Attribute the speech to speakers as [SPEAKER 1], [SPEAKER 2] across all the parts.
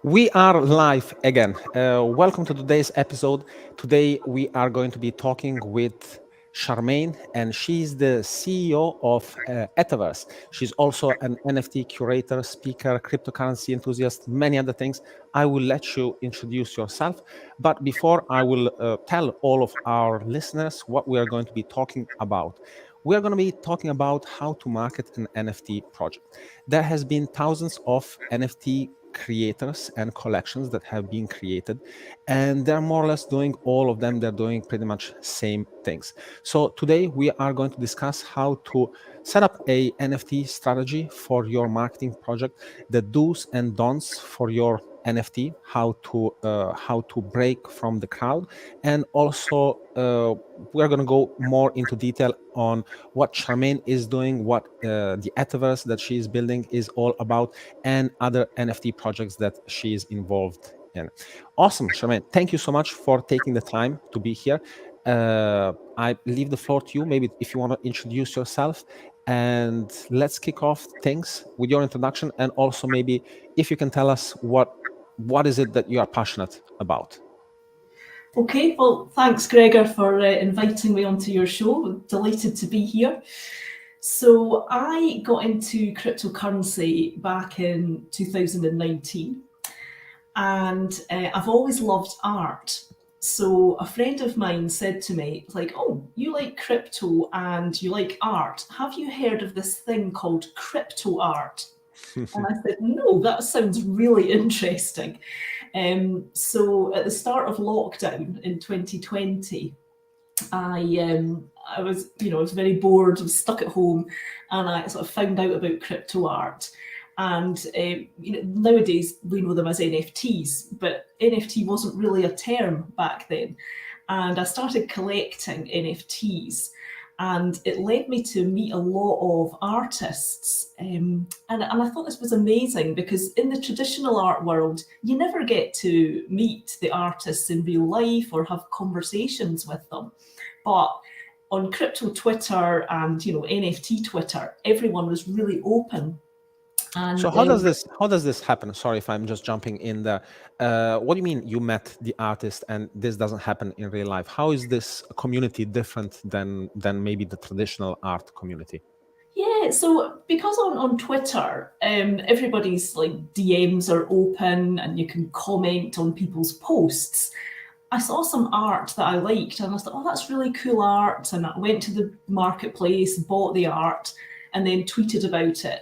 [SPEAKER 1] We are live again. Welcome to today's episode. Today we are going to be talking with Charmaine, and she's the CEO of Ettaverse. She's also an NFT curator, speaker, cryptocurrency enthusiast, many other things. I will let you introduce yourself. But before I will tell all of our listeners what we are going to be talking about. We are going to be talking about how to market an NFT project. There has been thousands of NFT creators and collections that have been created, and they're more or less doing all of them. They're doing pretty much same things. So today we are going to discuss how to set up a NFT strategy for your marketing project, the do's and don'ts for your NFT, how to break from the crowd, and also we're going to go more into detail on what Charmaine is doing, what the Ettaverse that she is building is all about, and other NFT projects that she is involved in. Awesome, Charmaine. Thank you so much for taking the time to be here. I leave the floor to you. Maybe if you want to introduce yourself, and let's kick off things with your introduction, and also maybe if you can tell us what is it that you are passionate about.
[SPEAKER 2] Okay, well, thanks, Gregor, for inviting me onto your show. Delighted to be here. So I got into cryptocurrency back in 2019, and I've always loved art. So a friend of mine said to me, like, oh, you like crypto and you like art. Have you heard of this thing called crypto art? And I said, no, that sounds really interesting. So at the start of lockdown in 2020, I was, I was very bored, I was stuck at home, and I sort of found out about crypto art. And nowadays we know them as NFTs, but NFT wasn't really a term back then. And I started collecting NFTs, and it led me to meet a lot of artists. And I thought this was amazing because in the traditional art world, you never get to meet the artists in real life or have conversations with them. But on crypto Twitter and NFT Twitter, everyone was really open. And
[SPEAKER 1] So how does this happen? Sorry if I'm just jumping in there. What do you mean you met the artist and this doesn't happen in real life? How is this community different than maybe the traditional art community?
[SPEAKER 2] yeah, so because on Twitter, everybody's like DMs are open and you can comment on people's posts. I saw some art that I liked and I thought, oh, that's really cool art. And I went to the marketplace, bought the art, and then tweeted about it.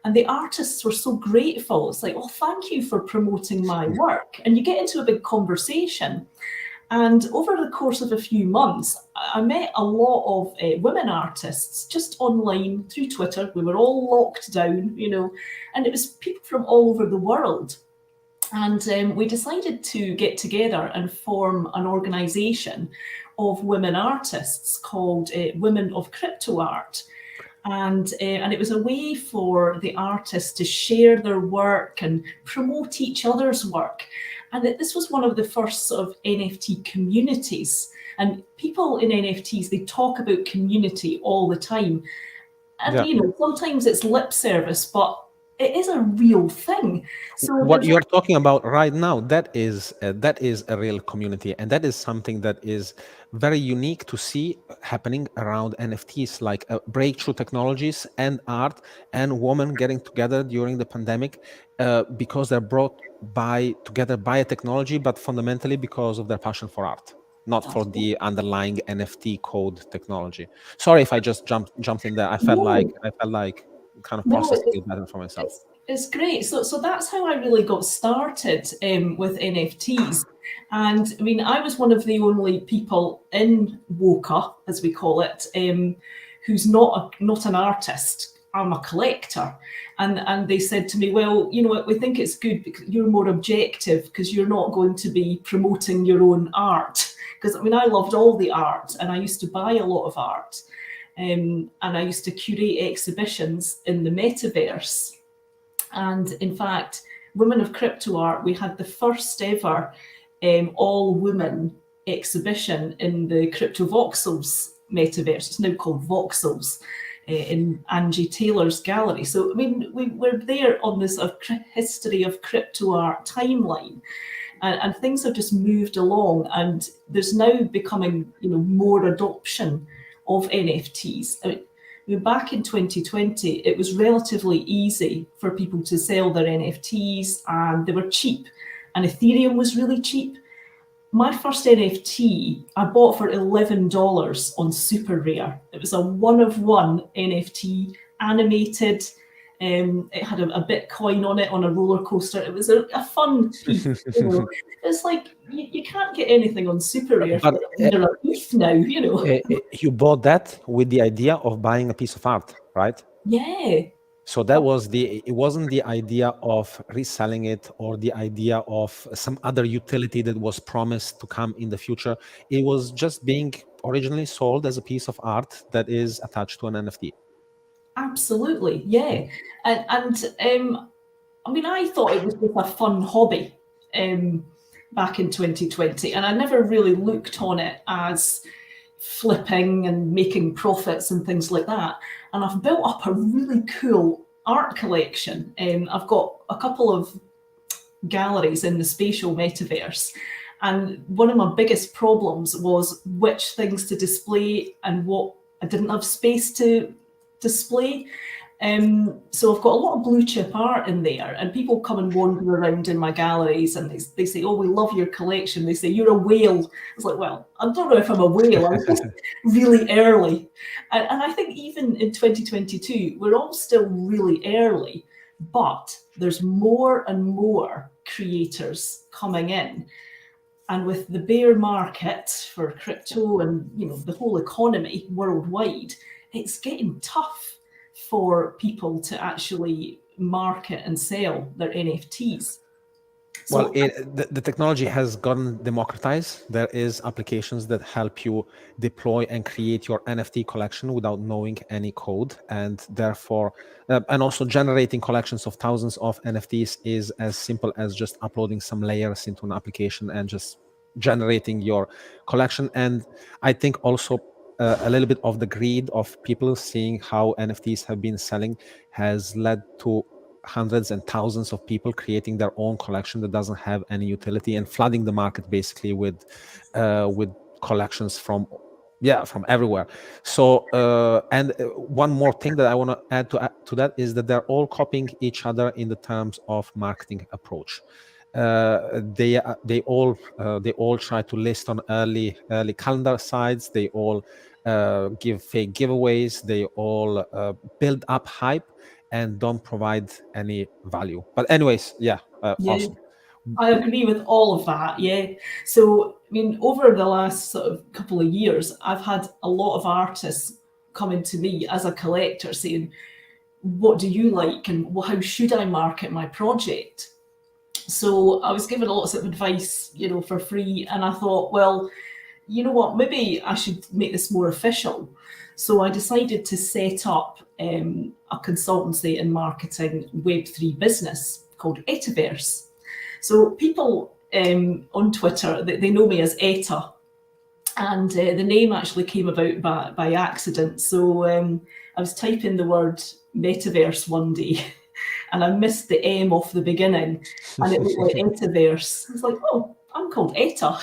[SPEAKER 2] And the artists were so grateful. It's like, oh, thank you for promoting my work. And you get into a big conversation. And over the course of a few months, I met a lot of women artists just online through Twitter. We were all locked down, and it was people from all over the world. And we decided to get together and form an organisation of women artists called Women of Crypto Art. And it was a way for the artists to share their work and promote each other's work. And this was one of the first sort of NFT communities. And people in NFTs, they talk about community all the time. And,
[SPEAKER 1] Yeah.
[SPEAKER 2] Sometimes it's lip service, but it is a real thing. So
[SPEAKER 1] What you're talking about right now, that is a real community, and that is something that is very unique to see happening around NFTs, like breakthrough technologies and art and women getting together during the pandemic because they're brought together by a technology, but fundamentally because of their passion for art, not for the underlying NFT code technology. Sorry if I just jumped in there. I felt
[SPEAKER 2] no,
[SPEAKER 1] like kind of
[SPEAKER 2] no,
[SPEAKER 1] processing it better for myself.
[SPEAKER 2] it's great. So that's how I really got started with NFTs. And I mean, I was one of the only people in Woka, as we call it, who's not an artist. I'm a collector. And they said to me, well, you know what, we think it's good because you're more objective because you're not going to be promoting your own art. Because I mean, I loved all the art and I used to buy a lot of art. And I used to curate exhibitions in the Metaverse. And in fact, Women of Crypto Art, we had the first ever all-women exhibition in the Crypto Voxels Metaverse. It's now called Voxels. in Angie Taylor's gallery. So, I mean, we're there on this history of crypto art timeline. And things have just moved along, and there's now becoming, more adoption of NFTs. I mean, back in 2020, it was relatively easy for people to sell their NFTs, and they were cheap. And Ethereum was really cheap. My first NFT I bought for $11 on Super Rare. It was a one-of-one NFT, animated. It had a Bitcoin on it on a roller coaster. It was a fun piece. It's like you can't get anything on Super Rare for under a ETH now.
[SPEAKER 1] You bought that with the idea of buying a piece of art, right?
[SPEAKER 2] Yeah.
[SPEAKER 1] So that was it wasn't the idea of reselling it or the idea of some other utility that was promised to come in the future. It was just being originally sold as a piece of art that is attached to an NFT.
[SPEAKER 2] Absolutely, yeah. And I mean, I thought it was just a fun hobby back in 2020, and I never really looked on it as flipping and making profits and things like that. And I've built up a really cool art collection. I've got a couple of galleries in the spatial metaverse. And one of my biggest problems was which things to display and what I didn't have space to display. So I've got a lot of blue chip art in there, and people come and wander around in my galleries and they say, "Oh, we love your collection." They say, "You're a whale." It's like, well, I don't know if I'm a whale. I was just really early. And I think even in 2022, we're all still really early, but there's more and more creators coming in. And with the bear market for crypto and the whole economy worldwide, it's getting tough for people to actually market and sell their NFTs.
[SPEAKER 1] Well, the technology has gotten democratized. There is applications that help you deploy and create your NFT collection without knowing any code, and therefore, and also generating collections of thousands of NFTs is as simple as just uploading some layers into an application and just generating your collection. And I think also a little bit of the greed of people seeing how NFTs have been selling has led to hundreds and thousands of people creating their own collection that doesn't have any utility and flooding the market basically with collections from everywhere. So and one more thing that I want to add to that is that they're all copying each other in the terms of marketing approach. They all try to list on early calendar sites. They all give fake giveaways. They all build up hype and don't provide any value. But anyways, awesome.
[SPEAKER 2] I agree with all of that. Yeah. So, I mean, over the last sort of couple of years, I've had a lot of artists coming to me as a collector saying, "What do you like, and how should I market my project?" So I was given lots of advice, for free, and I thought, well, you know what, maybe I should make this more official. So I decided to set up a consultancy in marketing Web3 business called Ettaverse. So people on Twitter, they know me as Etta, and the name actually came about by accident. So I was typing the word metaverse one day, and I missed the M off the beginning, and it looked like Ettaverse. I was like, oh, I'm called Etta.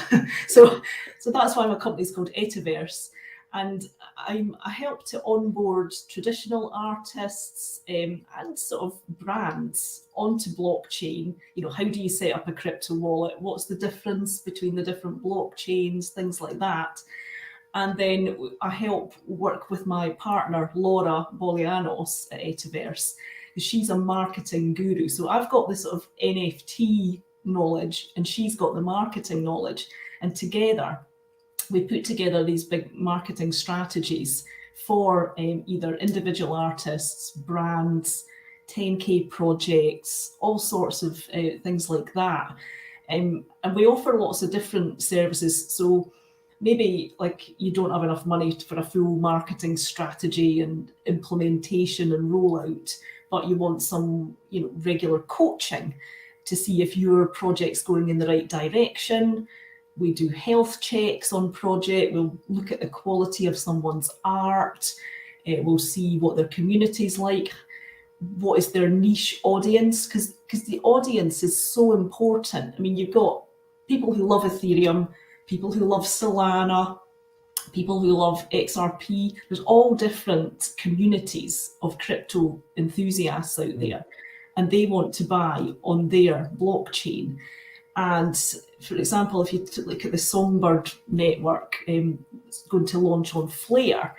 [SPEAKER 2] so that's why my company's called Ettaverse. And I help to onboard traditional artists and sort of brands onto blockchain. How do you set up a crypto wallet? What's the difference between the different blockchains, things like that. And then I help work with my partner, Laura Bolianos at Ettaverse. She's a marketing guru. So I've got this sort of NFT knowledge and she's got the marketing knowledge. And together, we put together these big marketing strategies for either individual artists, brands, 10K projects, all sorts of things like that. And we offer lots of different services. So maybe like you don't have enough money for a full marketing strategy and implementation and rollout, but you want some, regular coaching to see if your project's going in the right direction. We do health checks on project. We'll look at the quality of someone's art. We'll see what their community's like, what is their niche audience, because the audience is so important. I mean, you've got people who love Ethereum, people who love Solana, people who love XRP. There's all different communities of crypto enthusiasts out there, and they want to buy on their blockchain. And for example, if you look at the Songbird network, it's going to launch on Flare.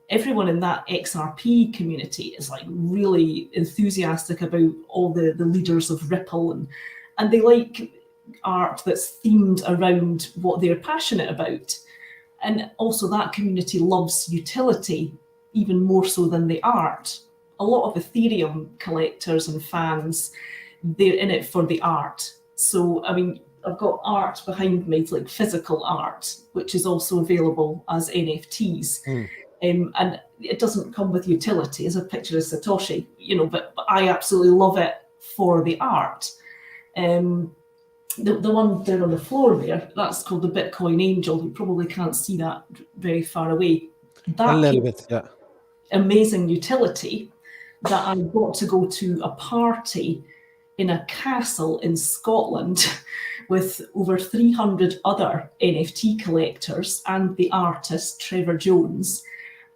[SPEAKER 2] Everyone in that XRP community is like really enthusiastic about all the leaders of Ripple, and they like art that's themed around what they're passionate about. And also that community loves utility even more so than the art. A lot of Ethereum collectors and fans, they're in it for the art. So, I mean, I've got art behind me, like physical art, which is also available as NFTs. And it doesn't come with utility as a picture of Satoshi, but I absolutely love it for the art. The one down on the floor there, that's called the Bitcoin Angel. You probably can't see that very far away. That
[SPEAKER 1] a little bit, yeah.
[SPEAKER 2] Amazing utility that I got to go to a party in a castle in Scotland with over 300 other NFT collectors and the artist Trevor Jones.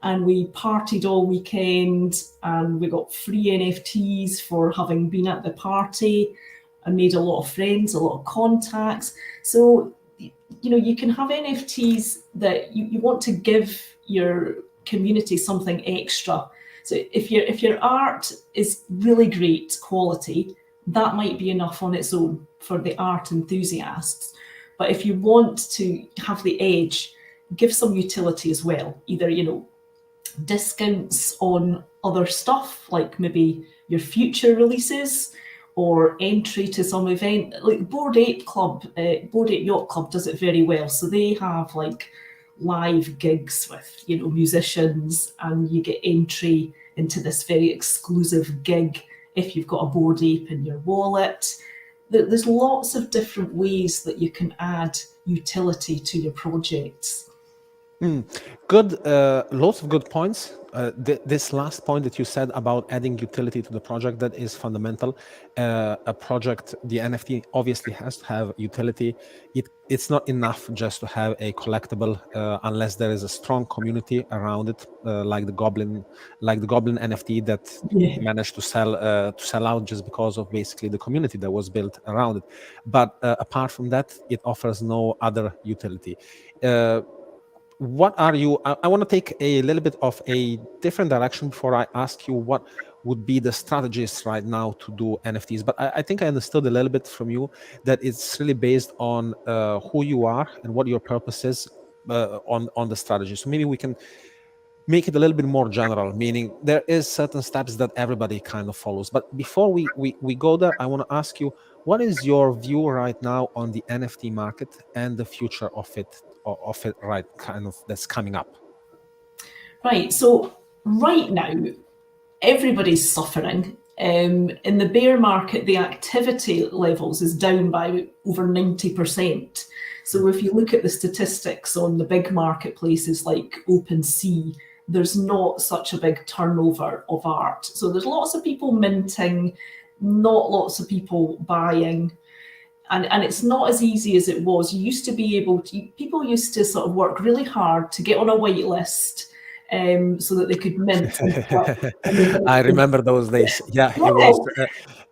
[SPEAKER 2] And we partied all weekend, and we got free NFTs for having been at the party. I made a lot of friends, a lot of contacts. So, you can have NFTs that you want to give your community something extra. So if your art is really great quality, that might be enough on its own for the art enthusiasts. But if you want to have the edge, give some utility as well. Either, discounts on other stuff, like maybe your future releases, or entry to some event. Like Bored Ape Yacht Club does it very well. So they have like live gigs with, musicians, and you get entry into this very exclusive gig if you've got a Bored Ape in your wallet. There's lots of different ways that you can add utility to your projects.
[SPEAKER 1] Good, lots of good points. This last point that you said about adding utility to the project, that is fundamental. A project, the NFT obviously has to have utility. It's not enough just to have a collectible unless there is a strong community around it, like the Goblin NFT that managed to sell out just because of basically the community that was built around it. But apart from that, it offers no other utility. What are you? I want to take a little bit of a different direction before I ask you what would be the strategies right now to do NFTs. But I think I understood a little bit from you that it's really based on who you are and what your purpose is on the strategy. So maybe we can make it a little bit more general, meaning there is certain steps that everybody kind of follows. But before we go there, I want to ask you, what is your view right now on the NFT market and the future of it right, kind of, that's coming up?
[SPEAKER 2] Right, so right now everybody's suffering. In the bear market, the activity levels is down by over 90%. So if you look at the statistics on the big marketplaces like OpenSea, there's not such a big turnover of art. So there's lots of people minting, not lots of people buying. And it's not as easy as it was. You used to be able to, people used to sort of work really hard to get on a wait list so that they could mint.
[SPEAKER 1] I remember those days. Yeah,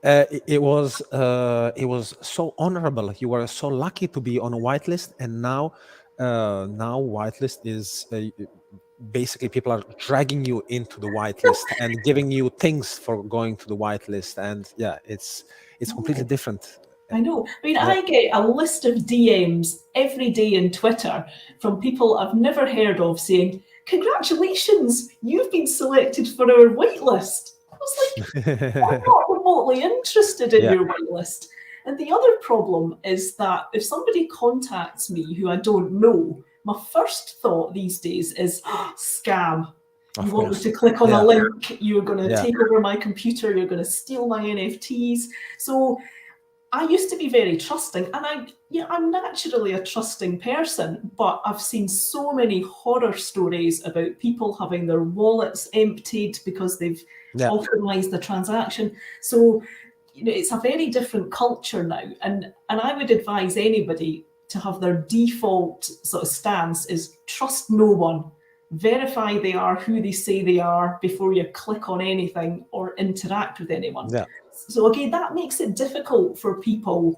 [SPEAKER 1] it was so honorable. You were so lucky to be on a whitelist, and now whitelist is basically people are dragging you into the whitelist and giving you things for going to the whitelist, and yeah, it's completely different.
[SPEAKER 2] I know. I mean, I get a list of DMs every day on Twitter from people I've never heard of saying, "Congratulations, you've been selected for our waitlist." I was like, I'm not remotely interested in your waitlist. And the other problem is that if somebody contacts me who I don't know, my first thought these days is scam. You want me to click on a link, you're going to take over my computer, you're going to steal my NFTs. So I used to be very trusting, and I'm naturally a trusting person, but I've seen so many horror stories about people having their wallets emptied because they've authorized the transaction. So, it's a very different culture now, and I would advise anybody to have their default sort of stance is trust no one. Verify they are who they say they are before you click on anything or interact with anyone.
[SPEAKER 1] Yeah.
[SPEAKER 2] So again, that makes it difficult for people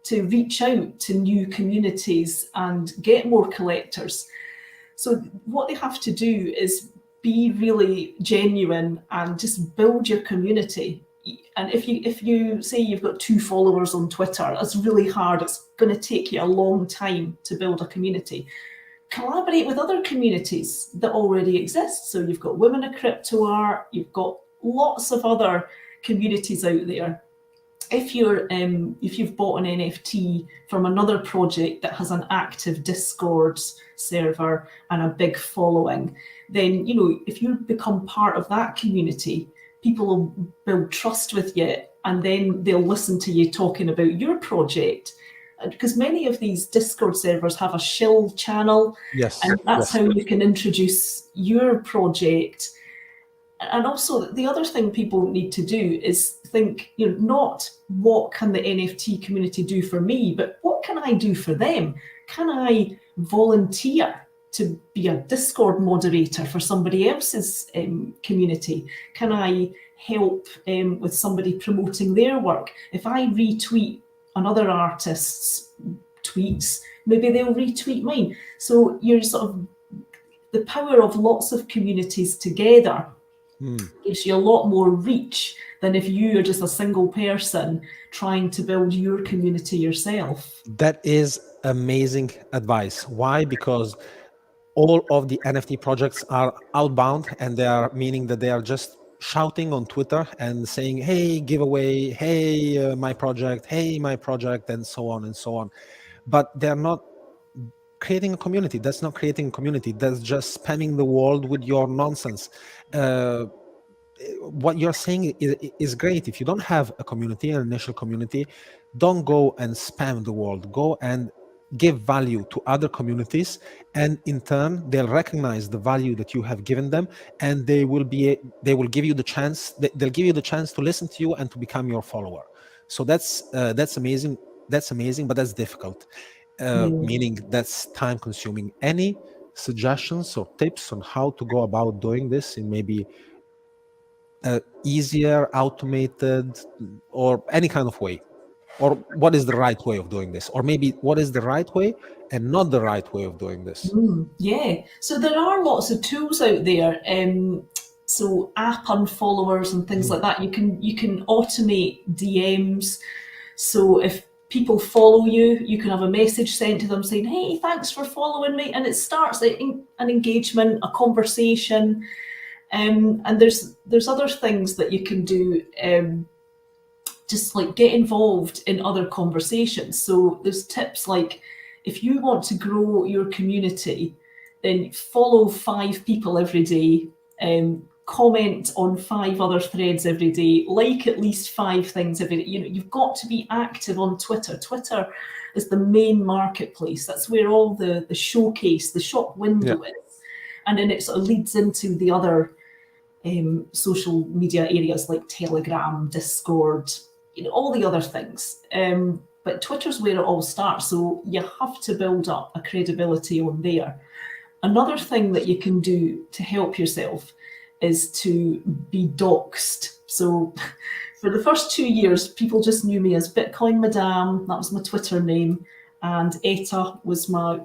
[SPEAKER 2] to reach out to new communities and get more collectors. So what they have to do is be really genuine and just build your community. And if you say you've got 2 followers on Twitter, that's really hard. It's going to take you a long time to build a community. Collaborate with other communities that already exist. So you've got Women of Crypto Art, you've got lots of other communities out there. If you've bought an NFT from another project that has an active Discord server and a big following, then if you become part of that community, people will build trust with you, and then they'll listen to you talking about your project. Because many of these Discord servers have a shill channel, and that's how you can introduce your project. And also, the other thing people need to do is think, not what can the NFT community do for me, but what can I do for them? Can I volunteer to be a Discord moderator for somebody else's community? Can I help with somebody promoting their work? If I retweet another artist's tweets, maybe they'll retweet mine. So you're the power of lots of communities together gives you a lot more reach than if you are just a single person trying to build your community yourself.
[SPEAKER 1] That is amazing advice. Why? Because all of the NFT projects are outbound, and they are meaning that they are just shouting on Twitter and saying, hey, giveaway, hey, my project, and so on and so on. But they're not creating a community. That's not creating a community. That's just spamming the world with your nonsense. What you're saying is great. If you don't have a community, an initial community, don't go and spam the world. Go and give value to other communities, and in turn they'll recognize the value that you have given them, and they will give you the chance. They'll give you the chance to listen to you and to become your follower. So that's amazing. That's amazing, but that's difficult. Meaning that's time consuming. Any suggestions or tips on how to go about doing this in maybe easier, automated, or any kind of way? Or what is the right way of doing this? Or maybe what is the right way and not the right way of doing this?
[SPEAKER 2] Yeah, so there are lots of tools out there. So app unfollowers and things like that. You can automate DMs. So if people follow you, you can have a message sent to them saying, hey, thanks for following me. And it starts an engagement, a conversation. And there's other things that you can do, just like get involved in other conversations. So there's tips like, if you want to grow your community, then follow 5 people every day, comment on 5 other threads every day, like at least 5 things every day. You've got to be active on Twitter. Twitter is the main marketplace. That's where all the showcase, the shop window is. And then it sort of leads into the other social media areas like Telegram, Discord, all the other things. But Twitter's where it all starts. So you have to build up a credibility on there. Another thing that you can do to help yourself is to be doxed. So for the first 2 years, people just knew me as Bitcoin Madame. That was my Twitter name. And Etta was my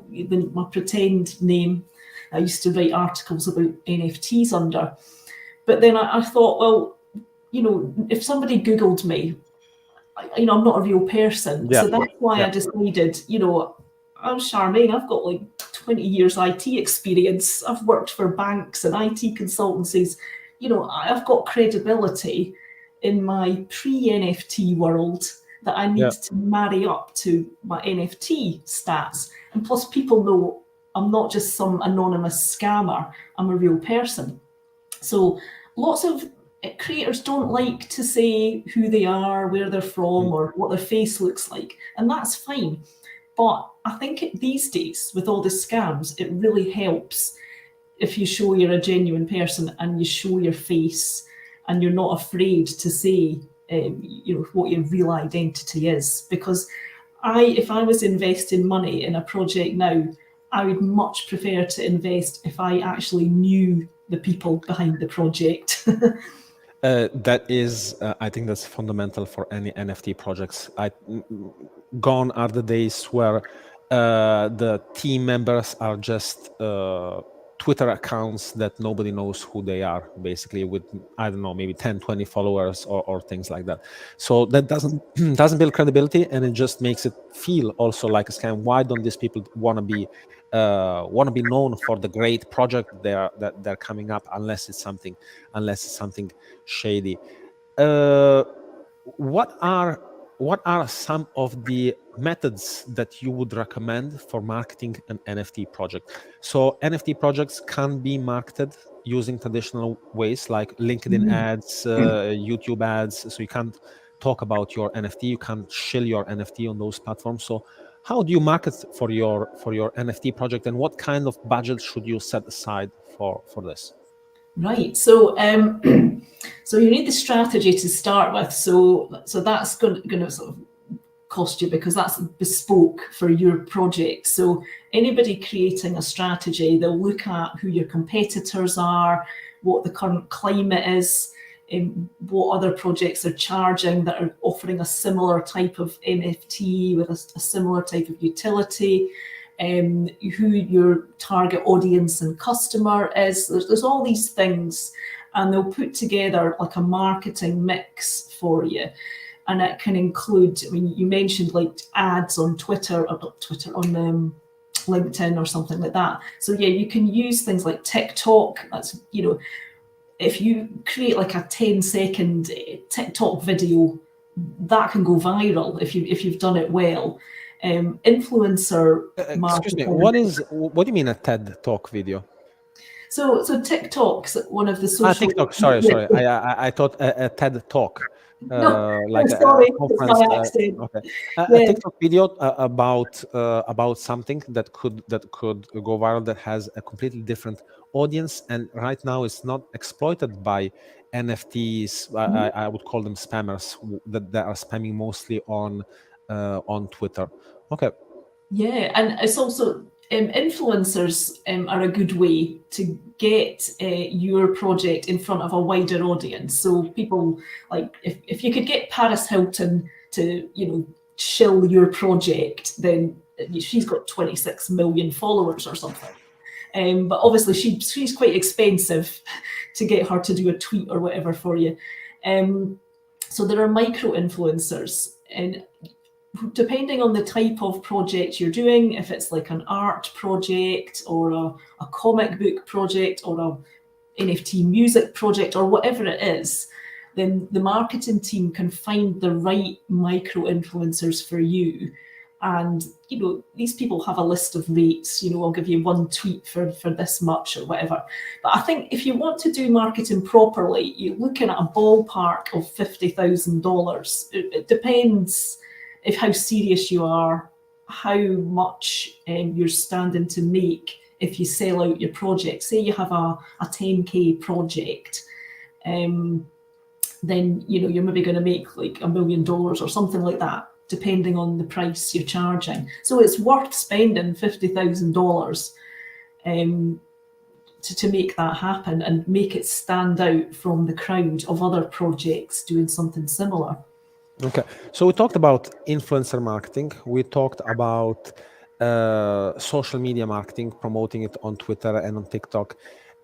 [SPEAKER 2] pretend name. I used to write articles about NFTs under. But then I thought, well, if somebody Googled me, I'm not a real person. So that's why I decided, I'm Charmaine. I've got like 20 years IT experience. I've worked for banks and IT consultancies. I've got credibility in my pre-NFT world that I need to marry up to my NFT stats. And plus people know I'm not just some anonymous scammer. I'm a real person. So lots of creators don't like to say who they are, where they're from, or what their face looks like, and that's fine. But I think these days, with all the scams, it really helps if you show you're a genuine person and you show your face and you're not afraid to say, what your real identity is. Because if I was investing money in a project now, I would much prefer to invest if I actually knew the people behind the project.
[SPEAKER 1] That is, I think that's fundamental for any NFT projects. Gone are the days where the team members are just Twitter accounts that nobody knows who they are, basically, with, I don't know, maybe 10, 20 followers or things like that. So that doesn't build credibility, and it just makes it feel also like a scam. Why don't these people want to be known for the great project that they're coming up, unless it's something shady? What are some of the methods that you would recommend for marketing an NFT project? So NFT projects can be marketed using traditional ways like LinkedIn ads, YouTube ads. So you can't talk about your NFT, you can't shill your NFT on those platforms. So how do you market for your NFT project, and what kind of budget should you set aside for this?
[SPEAKER 2] Right. So so you need the strategy to start with. So that's going to sort of cost you, because that's bespoke for your project. So anybody creating a strategy, they'll look at who your competitors are, what the current climate is, what other projects are charging that are offering a similar type of NFT with a similar type of utility, who your target audience and customer is. There's all these things, and they'll put together like a marketing mix for you. And it can include, I mean, you mentioned like ads on Twitter, or not Twitter, on LinkedIn or something like that. So yeah, you can use things like TikTok. That's, if you create like a 10-second TikTok video, that can go viral if you've done it well. Influencer
[SPEAKER 1] Excuse me,
[SPEAKER 2] marketing.
[SPEAKER 1] what do you mean a TED Talk video?
[SPEAKER 2] So TikTok's one of the social.
[SPEAKER 1] TikTok. Sorry. I thought a TED Talk,
[SPEAKER 2] No,
[SPEAKER 1] like a
[SPEAKER 2] sorry, it's
[SPEAKER 1] conference.
[SPEAKER 2] by accident.
[SPEAKER 1] Okay, a
[SPEAKER 2] Yeah.
[SPEAKER 1] TikTok video about something that could go viral, that has a completely different audience, and right now it's not exploited by NFTs. I would call them spammers that are spamming mostly on Twitter. Okay.
[SPEAKER 2] Yeah, and it's also influencers are a good way to get your project in front of a wider audience. So people, like, if you could get Paris Hilton to, shill your project, then she's got 26 million followers or something. But obviously she's quite expensive to get her to do a tweet or whatever for you. So there are micro influencers, and depending on the type of project you're doing, if it's like an art project or a comic book project or a NFT music project or whatever it is, then the marketing team can find the right micro influencers for you. And, these people have a list of rates, I'll give you one tweet for this much or whatever. But I think if you want to do marketing properly, you're looking at a ballpark of $50,000. It depends if how serious you are, how much you're standing to make if you sell out your project. Say you have a 10K project, then you're maybe going to make like $1 million or something like that, depending on the price you're charging. So it's worth spending $50,000 to make that happen and make it stand out from the crowd of other projects doing something similar.
[SPEAKER 1] Okay, so we talked about influencer marketing. We talked about social media marketing, promoting it on Twitter and on TikTok.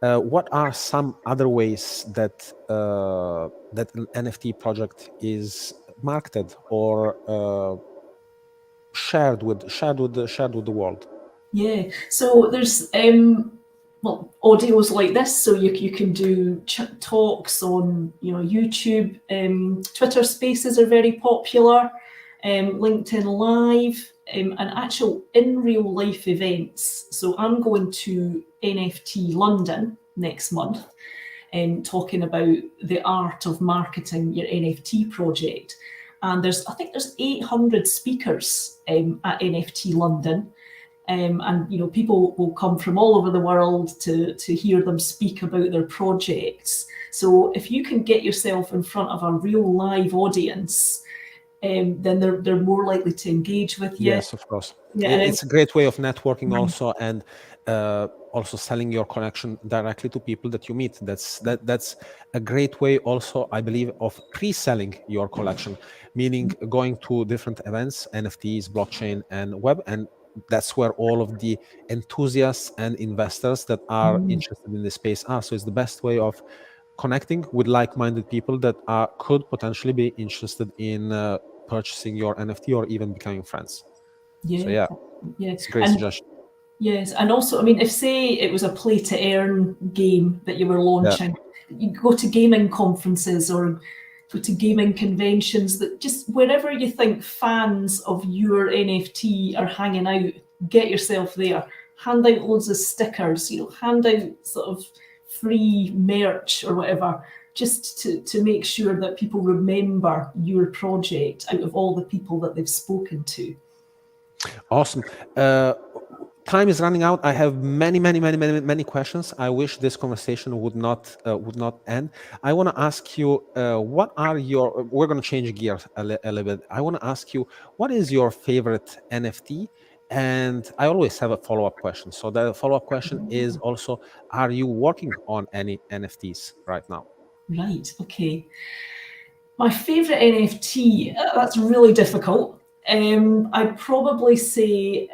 [SPEAKER 1] What are some other ways that that an NFT project is marketed or shared with the world?
[SPEAKER 2] Yeah, so there's audios like this, so you can do talks on YouTube. Twitter Spaces are very popular, LinkedIn Live, and actual in real life events. So I'm going to NFT London next month, talking about the art of marketing your NFT project. And I think there's 800 speakers at NFT London. And people will come from all over the world to hear them speak about their projects. So if you can get yourself in front of a real live audience, then they're more likely to engage with you.
[SPEAKER 1] Yes, of course.
[SPEAKER 2] Yeah,
[SPEAKER 1] It's a great way of networking also, and also selling your collection directly to people that you meet. That's a great way also, I believe, of pre-selling your collection, meaning going to different events, NFTs, blockchain, and web, and that's where all of the enthusiasts and investors that are interested in this space are. So it's the best way of connecting with like-minded people that could potentially be interested in purchasing your NFT or even becoming friends. So yeah, it's a great suggestion.
[SPEAKER 2] Yes, and also, I mean, if say it was a play-to-earn game that you were launching, you go to gaming conferences or go to gaming conventions, that just wherever you think fans of your NFT are hanging out, get yourself there. Hand out loads of stickers, hand out sort of free merch or whatever, just to make sure that people remember your project out of all the people that they've spoken to.
[SPEAKER 1] Awesome. Time is running out. I have many questions. I wish this conversation would not end. I want to ask you, what are your? We're going to change gears a little bit. I want to ask you, what is your favorite NFT? And I always have a follow-up question. So the follow-up question is also, are you working on any NFTs right now?
[SPEAKER 2] Right. Okay. My favorite NFT. That's really difficult. I'd probably say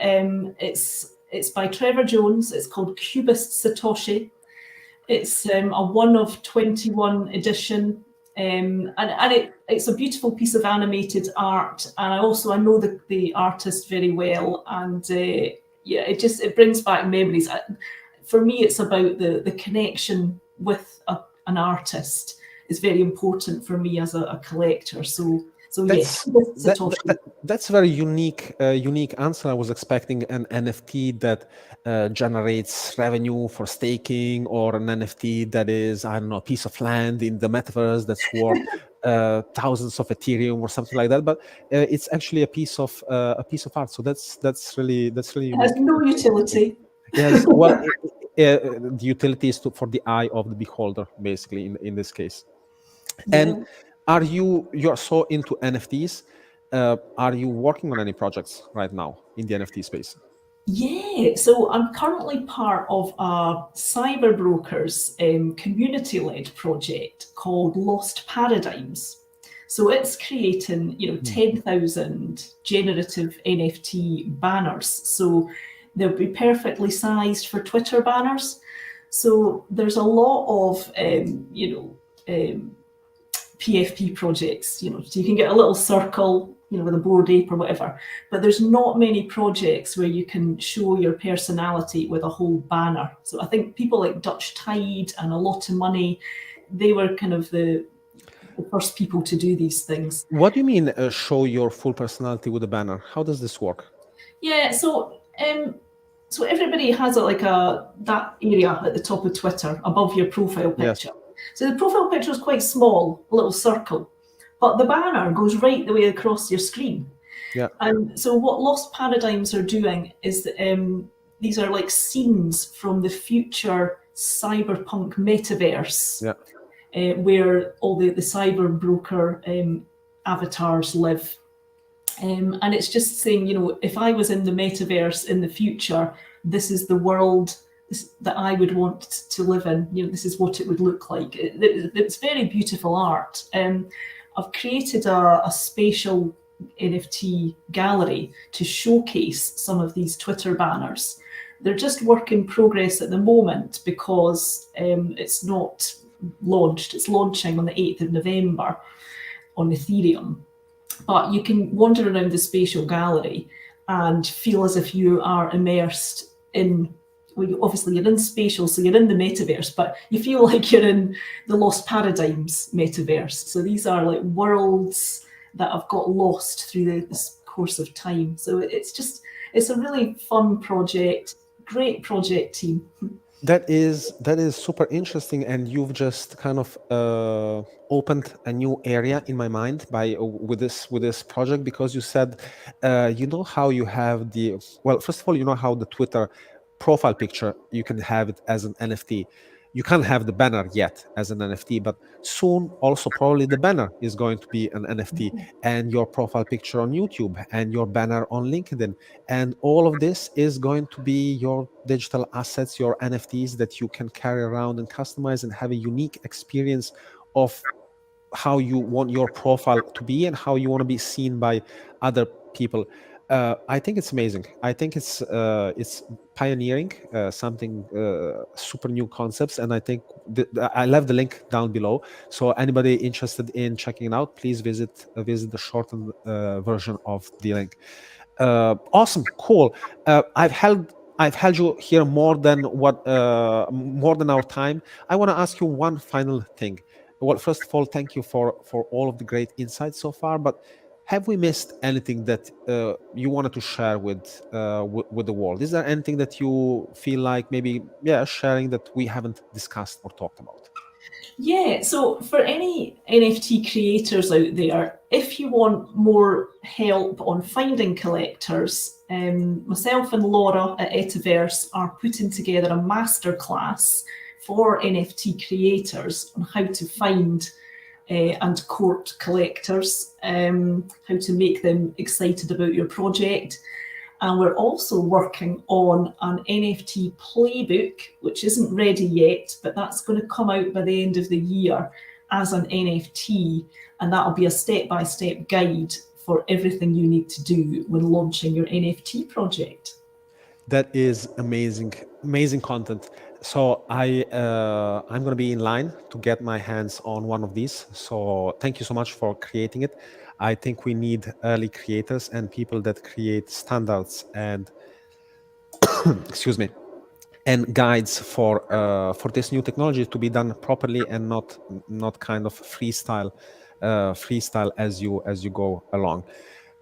[SPEAKER 2] it's by Trevor Jones. It's called Cubist Satoshi. It's a 1 of 21 edition, and it's a beautiful piece of animated art. And I know the artist very well, and it brings back memories. For me, it's about the connection with an artist is very important for me as a collector. So yes,
[SPEAKER 1] that's a very unique answer. I was expecting an NFT that generates revenue for staking, or an NFT that is, I don't know, a piece of land in the metaverse that's worth thousands of Ethereum or something like that. But it's actually a piece of art. So that's really unique.
[SPEAKER 2] It has no utility.
[SPEAKER 1] Yes, well, the utility is for the eye of the beholder, basically, in this case. And you're so into NFTs? Are you working on any projects right now in the NFT space?
[SPEAKER 2] Yeah, so I'm currently part of a cyber brokers community-led project called Lost Paradigms. So it's creating, 10,000 generative NFT banners. So they'll be perfectly sized for Twitter banners. So there's a lot of, PFP projects, so you can get a little circle, with a Bored Ape or whatever, but there's not many projects where you can show your personality with a whole banner. So I think people like Dutch Tide and A Lot of Money, they were kind of the first people to do these things.
[SPEAKER 1] What do you mean, show your full personality with a banner? How does this work?
[SPEAKER 2] Yeah, so everybody has that area at the top of Twitter above your profile picture. Yes. So the profile picture is quite small, a little circle, but the banner goes right the way across your screen.
[SPEAKER 1] Yeah.
[SPEAKER 2] And so what Lost Paradigms are doing is that these are like scenes from the future cyberpunk metaverse, where all the cyber broker avatars live. And it's just saying, if I was in the metaverse in the future, this is the world that I would want to live in. This is what it would look like. It's very beautiful art. I've created a spatial NFT gallery to showcase some of these Twitter banners. They're just work in progress at the moment because it's not launched. It's launching on the 8th of November on Ethereum. But you can wander around the spatial gallery and feel as if you are immersed in, obviously you're in spatial, so you're in the metaverse, but you feel like you're in the Lost Paradigms metaverse. So these are like worlds that have got lost through this course of time. So it's a really fun project, great project team.
[SPEAKER 1] That is super interesting, and you've just kind of opened a new area in my mind by with this project, because you said, you know how you have the, well, first of all, you know how the Twitter profile picture, you can have it as an NFT. You can't have the banner yet as an NFT, but soon also probably the banner is going to be an NFT, and your profile picture on YouTube and your banner on LinkedIn, and all of this is going to be your digital assets, your NFTs that you can carry around and customize and have a unique experience of how you want your profile to be and how you want to be seen by other people. I think it's amazing. I think it's pioneering something super new concepts, and I think I left the link down below. So anybody interested in checking it out, please visit the shortened version of the link. Awesome, cool. I've held you here more than our time. I want to ask you one final thing. Well, first of all, thank you for all of the great insights so far. But have we missed anything that you wanted to share with the world? Is there anything that you feel like maybe, yeah, sharing that we haven't discussed or talked about?
[SPEAKER 2] Yeah, so for any NFT creators out there, if you want more help on finding collectors, myself and Laura at Ettaverse are putting together a masterclass for NFT creators on how to find and court collectors, how to make them excited about your project. And we're also working on an NFT playbook, which isn't ready yet, but that's going to come out by the end of the year as an NFT. And that'll be a step-by-step guide for everything you need to do when launching your NFT project.
[SPEAKER 1] That is amazing, amazing content. So I'm going to be in line to get my hands on one of these. So thank you so much for creating it. I think we need early creators and people that create standards and excuse me, and guides for this new technology to be done properly and not kind of freestyle as you go along.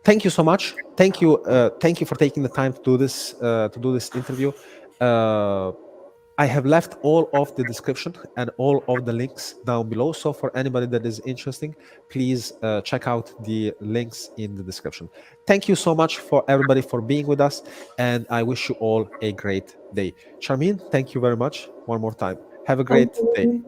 [SPEAKER 1] Thank you so much. Thank you for taking the time to do this interview. uh, I have left all of the description and all of the links down below. So for anybody that is interesting, please check out the links in the description. Thank you so much for everybody for being with us, and I wish you all a great day. Charmaine, thank you very much one more time. Have a
[SPEAKER 2] Thank
[SPEAKER 1] great day.
[SPEAKER 2] you.